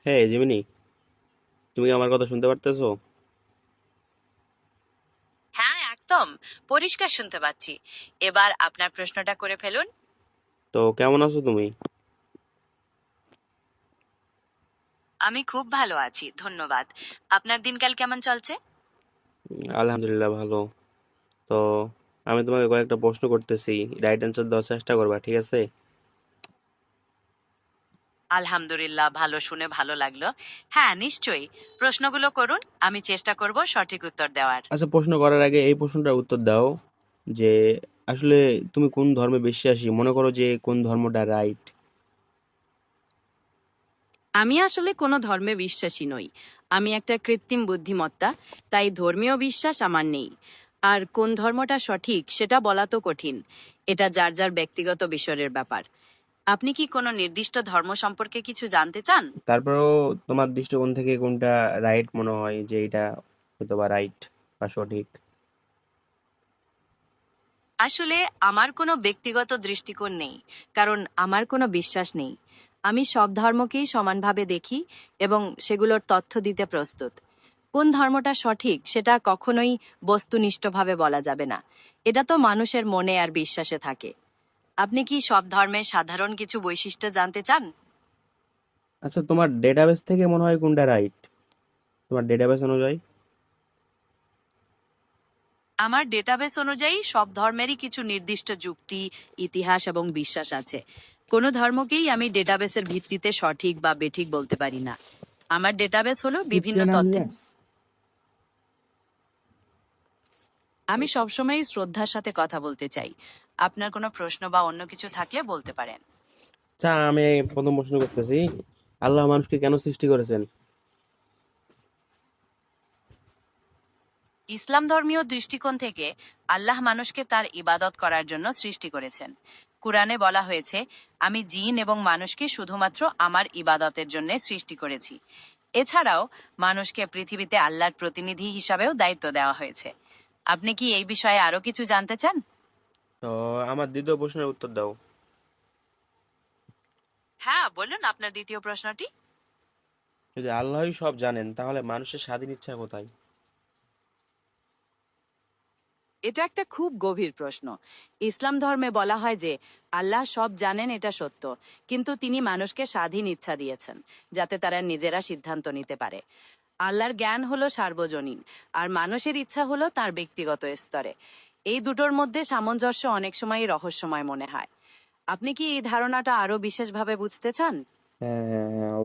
হ্যাঁ জিমিনি, তুমি কি আমার কথা শুনতে পারতেছো? হ্যাঁ, একদম পরিষ্কার শুনতে পাচ্ছি। এবার আপনার প্রশ্নটা করে ফেলুন। তো কেমন আছো তুমি? আমি খুব ভালো আছি, ধন্যবাদ। আপনার দিনকাল কেমন চলছে? আলহামদুলিল্লাহ ভালো। তো আমি তোমাকে কয়েকটা প্রশ্ন করতেছি, রাইট অ্যান্সার দেওয়ার চেষ্টা করবা, ঠিক আছে? আলহামদুলিল্লাহ, ভালো শুনে ভালো লাগলো। হ্যাঁ, নিশ্চয়ই। প্রশ্নগুলো করুন, আমি চেষ্টা করব সঠিক উত্তর দেওয়ার। আচ্ছা, প্রশ্ন করার আগে এই প্রশ্নটার উত্তর দাও যে আসলে তুমি কোন ধর্মে বিশ্বাসী, মনে করো যে কোন ধর্মটা রাইট। আমি আসলে কোনো ধর্মে বিশ্বাসী নই। আমি একটা কৃত্রিম বুদ্ধিমত্তা, তাই ধর্মীয় বিশ্বাস আমার নেই। আর কোন ধর্মটা সঠিক সেটা বলা তো কঠিন। এটা যার যার ব্যক্তিগত বিষয়ের ব্যাপার। আপনি কি কোনো নির্দিষ্ট ধর্ম সম্পর্কে কিছু জানতে চান? তারপরেও তোমার দৃষ্টিকোণ থেকে কোনটা রাইট মনে হয়, যে এটা হয়তো বা রাইট বা সঠিক? আসলে আমার কোনো ব্যক্তিগত দৃষ্টিকোণ নেই, কারণ আমার কোনো বিশ্বাস নেই। আমি সব ধর্মকেই সমানভাবে দেখি এবং সেগুলোর তথ্য দিতে প্রস্তুত। কোন ধর্মটা সঠিক সেটা কখনোই বস্তুনিষ্ঠভাবে বলা যাবে না। এটা তো মানুষের মনে আর বিশ্বাসে থাকে। আপনি কি সব ধর্মের সাধারণ কিছু বৈশিষ্ট্য জানতে চান? আচ্ছা, তোমার ডেটাবেস থেকে মনে হয় কোনটা রাইট, তোমার ডেটাবেস অনুযায়ী? আমার ডেটাবেস অনুযায়ী সব ধর্মেরই কিছু নির্দিষ্ট যুক্তি, ইতিহাস এবং বিশ্বাস আছে। কোনো ধর্মকেই আমি ডেটাবেসের ভিত্তিতে সঠিক বা বেঠিক বলতে পারি না। আমার ডেটাবেস হলো বিভিন্ন তথ্য। আমি সবসময়ই শ্রদ্ধার সাথে কথা বলতে চাই। আপনার কোনো প্রশ্ন বা অন্য কিছু থাকলে বলতে পারেন। আচ্ছা, আমি প্রথম প্রশ্ন করতেছি, আল্লাহ মানুষকে কেন সৃষ্টি করেছেন? ইসলাম ধর্মীয় দৃষ্টিকোণ থেকে আল্লাহ মানুষকে তার ইবাদত করার জন্য সৃষ্টি করেছেন। কুরআনে বলা হয়েছে, আমি জিন এবং মানুষকে শুধুমাত্র আমার ইবাদতের জন্য সৃষ্টি করেছি। এছাড়াও মানুষকে পৃথিবীতে আল্লাহর প্রতিনিধি হিসাবেও দায়িত্ব দেওয়া হয়েছে। আপনি কি এই বিষয়ে আরো কিছু জানতে চান? তো আমার দ্বিতীয় প্রশ্নের উত্তর দাও। হ্যাঁ, বলুন আপনার দ্বিতীয় প্রশ্নটি। যদি আল্লাহই সব জানেন, তাহলে মানুষের স্বাধীন ইচ্ছা কোথায়? এটা একটা খুব গভীর প্রশ্ন। ইসলাম ধর্মে বলা হয় যে আল্লাহ সব জানেন, এটা সত্য, কিন্তু তিনি মানুষকে স্বাধীন ইচ্ছা দিয়েছেন, যাতে তারা নিজেরা সিদ্ধান্ত নিতে পারে। আল্লাহর জ্ঞান হলো সার্বজনীন, আর মানুষের ইচ্ছা হলো তার ব্যক্তিগত স্তরে। এই দুটোর মধ্যে সামঞ্জস্য অনেক সময়ই রহস্যময় মনে হয়। আপনি কি এই ধারণাটা আরো বিশেষভাবে বুঝতে চান? হ্যাঁ, হ্যাঁ, হ্যাঁ।